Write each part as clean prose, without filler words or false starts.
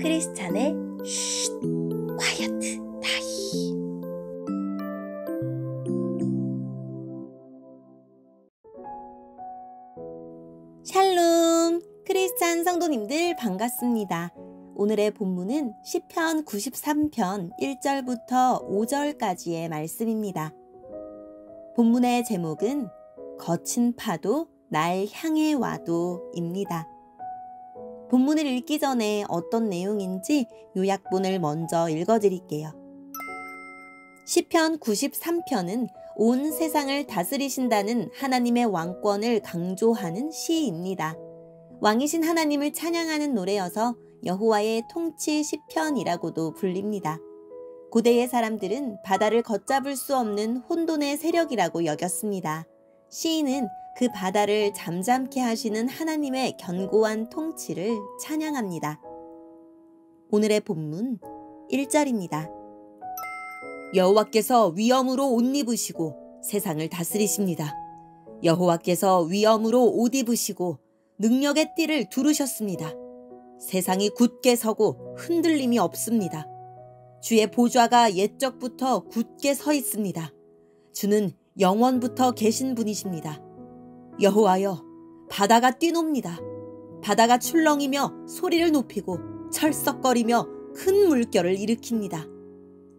크리스찬의 쉿, 콰이어트 타임. 샬롬, 크리스찬 성도님들 반갑습니다. 오늘의 본문은 시편 93편 1절부터 5절까지의 말씀입니다. 본문의 제목은 거친 파도 날 향해 와도입니다. 본문을 읽기 전에 어떤 내용인지 요약본을 먼저 읽어드릴게요. 시편 93편은 온 세상을 다스리신다는 하나님의 왕권을 강조하는 시입니다. 왕이신 하나님을 찬양하는 노래여서 여호와의 통치 시편이라고도 불립니다. 고대의 사람들은 바다를 걷잡을 수 없는 혼돈의 세력이라고 여겼습니다. 시인은 그 바다를 잠잠케 하시는 하나님의 견고한 통치를 찬양합니다. 오늘의 본문 1절입니다. 여호와께서 위엄으로 옷 입으시고 세상을 다스리십니다. 여호와께서 위엄으로 옷 입으시고 능력의 띠를 두르셨습니다. 세상이 굳게 서고 흔들림이 없습니다. 주의 보좌가 옛적부터 굳게 서 있습니다. 주는 영원부터 계신 분이십니다. 여호와여, 바다가 뛰놉니다. 바다가 출렁이며 소리를 높이고 철썩거리며 큰 물결을 일으킵니다.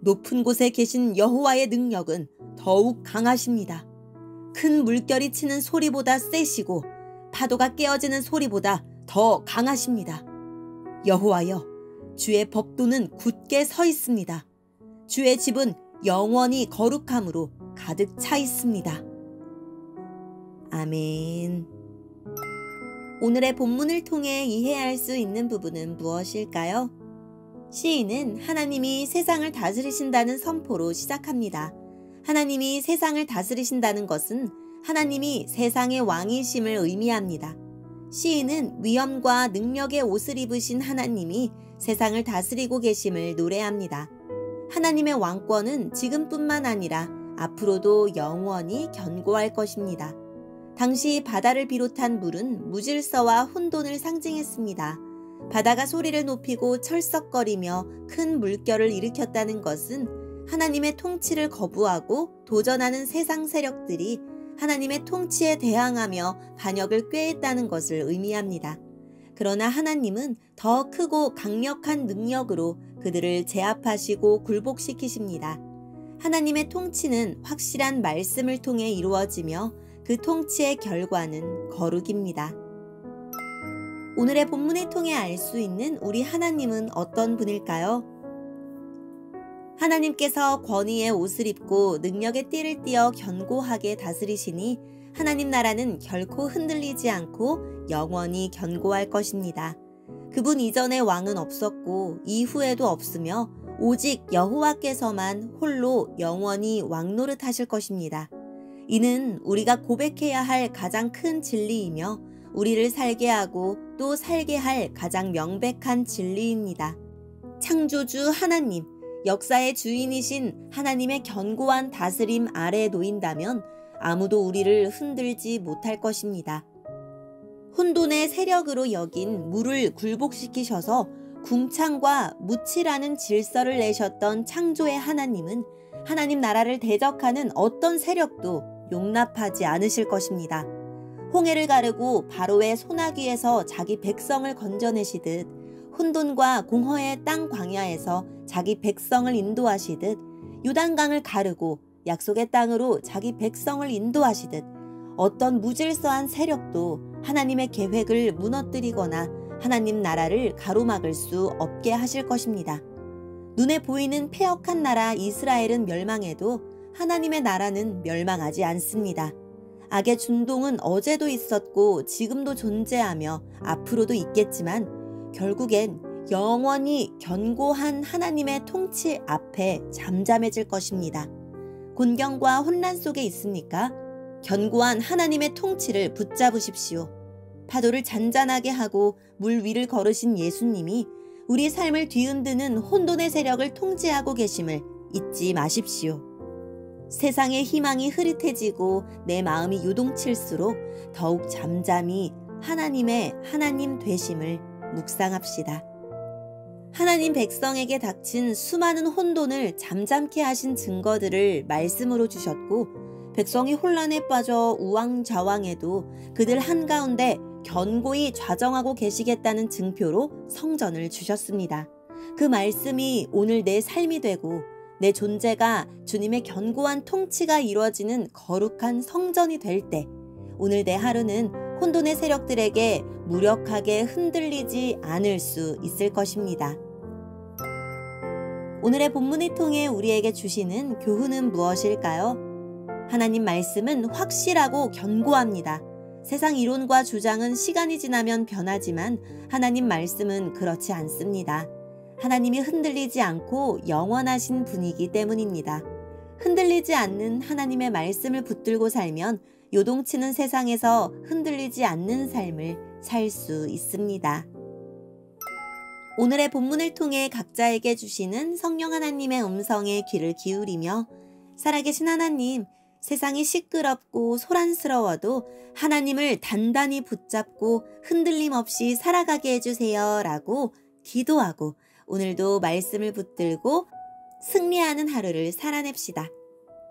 높은 곳에 계신 여호와의 능력은 더욱 강하십니다. 큰 물결이 치는 소리보다 세시고 파도가 깨어지는 소리보다 더 강하십니다. 여호와여, 주의 법도는 굳게 서 있습니다. 주의 집은 영원히 거룩함으로 가득 차 있습니다. 아멘. 오늘의 본문을 통해 이해할 수 있는 부분은 무엇일까요? 시인은 하나님이 세상을 다스리신다는 선포로 시작합니다. 하나님이 세상을 다스리신다는 것은 하나님이 세상의 왕이심을 의미합니다. 시인은 위엄과 능력의 옷을 입으신 하나님이 세상을 다스리고 계심을 노래합니다. 하나님의 왕권은 지금뿐만 아니라 앞으로도 영원히 견고할 것입니다. 당시 바다를 비롯한 물은 무질서와 혼돈을 상징했습니다. 바다가 소리를 높이고 철썩거리며 큰 물결을 일으켰다는 것은 하나님의 통치를 거부하고 도전하는 세상 세력들이 하나님의 통치에 대항하며 반역을 꾀했다는 것을 의미합니다. 그러나 하나님은 더 크고 강력한 능력으로 그들을 제압하시고 굴복시키십니다. 하나님의 통치는 확실한 말씀을 통해 이루어지며 그 통치의 결과는 거룩입니다. 오늘의 본문을 통해 알 수 있는 우리 하나님은 어떤 분일까요? 하나님께서 권위의 옷을 입고 능력의 띠를 띠어 견고하게 다스리시니 하나님 나라는 결코 흔들리지 않고 영원히 견고할 것입니다. 그분 이전에 왕은 없었고 이후에도 없으며 오직 여호와께서만 홀로 영원히 왕노릇 하실 것입니다. 이는 우리가 고백해야 할 가장 큰 진리이며 우리를 살게 하고 또 살게 할 가장 명백한 진리입니다. 창조주 하나님, 역사의 주인이신 하나님의 견고한 다스림 아래에 놓인다면 아무도 우리를 흔들지 못할 것입니다. 혼돈의 세력으로 여긴 물을 굴복시키셔서 궁창과 무치라는 질서를 내셨던 창조의 하나님은 하나님 나라를 대적하는 어떤 세력도 용납하지 않으실 것입니다. 홍해를 가르고 바로의 소나기에서 자기 백성을 건져내시듯 혼돈과 공허의 땅 광야에서 자기 백성을 인도하시듯 요단강을 가르고 약속의 땅으로 자기 백성을 인도하시듯 어떤 무질서한 세력도 하나님의 계획을 무너뜨리거나 하나님 나라를 가로막을 수 없게 하실 것입니다. 눈에 보이는 패역한 나라 이스라엘은 멸망해도 하나님의 나라는 멸망하지 않습니다. 악의 준동은 어제도 있었고 지금도 존재하며 앞으로도 있겠지만 결국엔 영원히 견고한 하나님의 통치 앞에 잠잠해질 것입니다. 곤경과 혼란 속에 있습니까? 견고한 하나님의 통치를 붙잡으십시오. 파도를 잔잔하게 하고 물 위를 걸으신 예수님이 우리 삶을 뒤흔드는 혼돈의 세력을 통제하고 계심을 잊지 마십시오. 세상의 희망이 흐릿해지고 내 마음이 요동칠수록 더욱 잠잠히 하나님의 하나님 되심을 묵상합시다. 하나님 백성에게 닥친 수많은 혼돈을 잠잠케 하신 증거들을 말씀으로 주셨고, 백성이 혼란에 빠져 우왕좌왕해도 그들 한가운데 견고히 좌정하고 계시겠다는 증표로 성전을 주셨습니다. 그 말씀이 오늘 내 삶이 되고 내 존재가 주님의 견고한 통치가 이루어지는 거룩한 성전이 될 때, 오늘 내 하루는 혼돈의 세력들에게 무력하게 흔들리지 않을 수 있을 것입니다. 오늘의 본문을 통해 우리에게 주시는 교훈은 무엇일까요? 하나님 말씀은 확실하고 견고합니다. 세상 이론과 주장은 시간이 지나면 변하지만 하나님 말씀은 그렇지 않습니다. 하나님이 흔들리지 않고 영원하신 분이기 때문입니다. 흔들리지 않는 하나님의 말씀을 붙들고 살면 요동치는 세상에서 흔들리지 않는 삶을 살 수 있습니다. 오늘의 본문을 통해 각자에게 주시는 성령 하나님의 음성에 귀를 기울이며, 살아계신 하나님, 세상이 시끄럽고 소란스러워도 하나님을 단단히 붙잡고 흔들림 없이 살아가게 해주세요 라고 기도하고, 오늘도 말씀을 붙들고 승리하는 하루를 살아냅시다.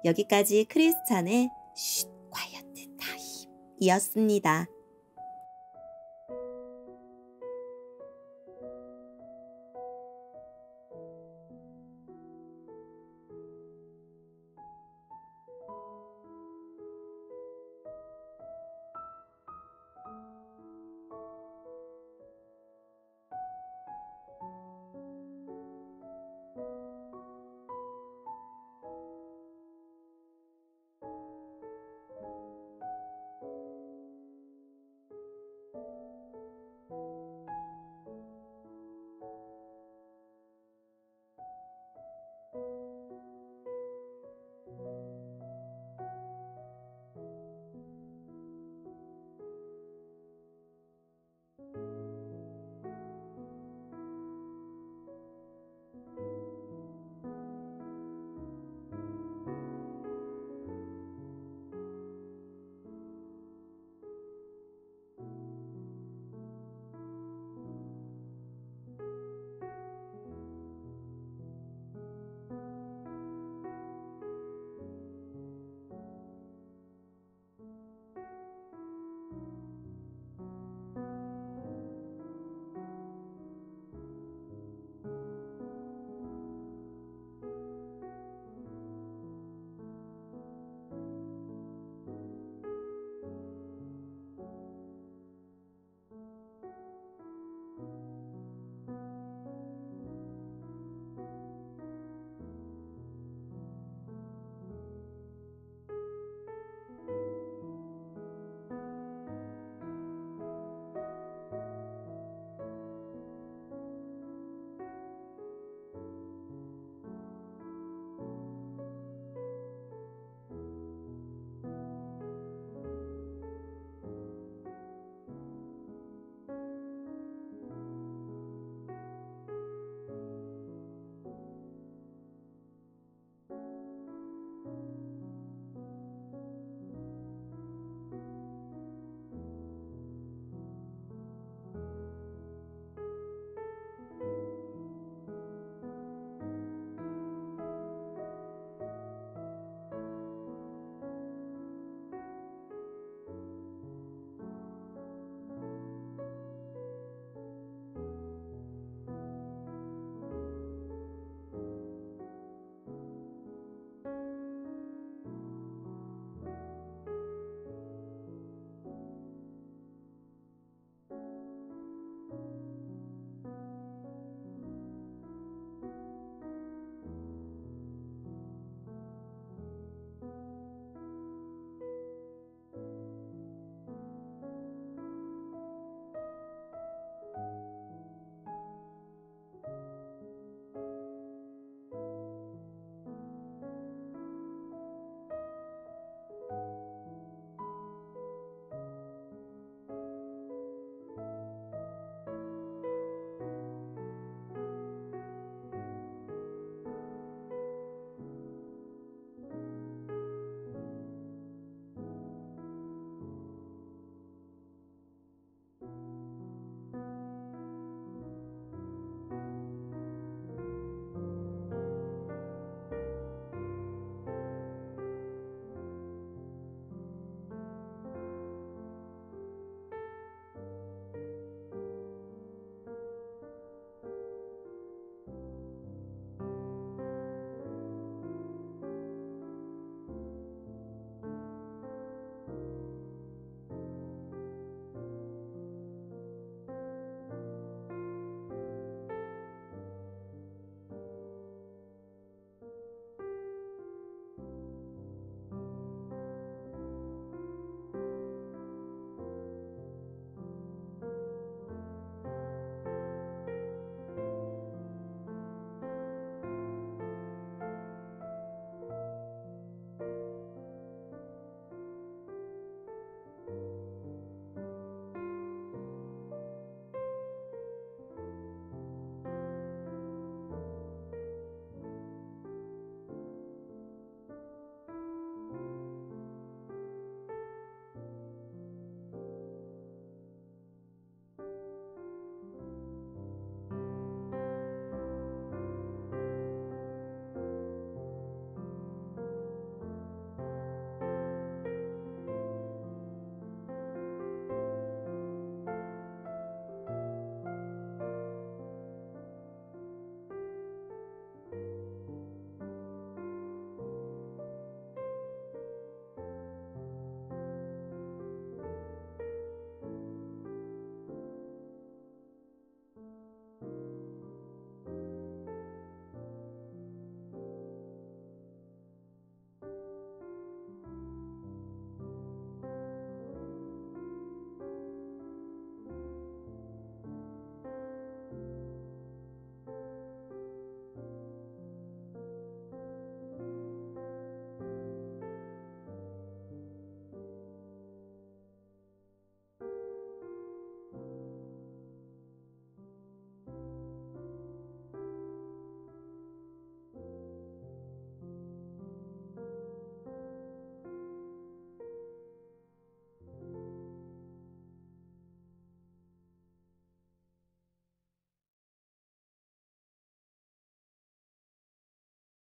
여기까지 크리스찬의 쉿 콰이어트 타임 이었습니다.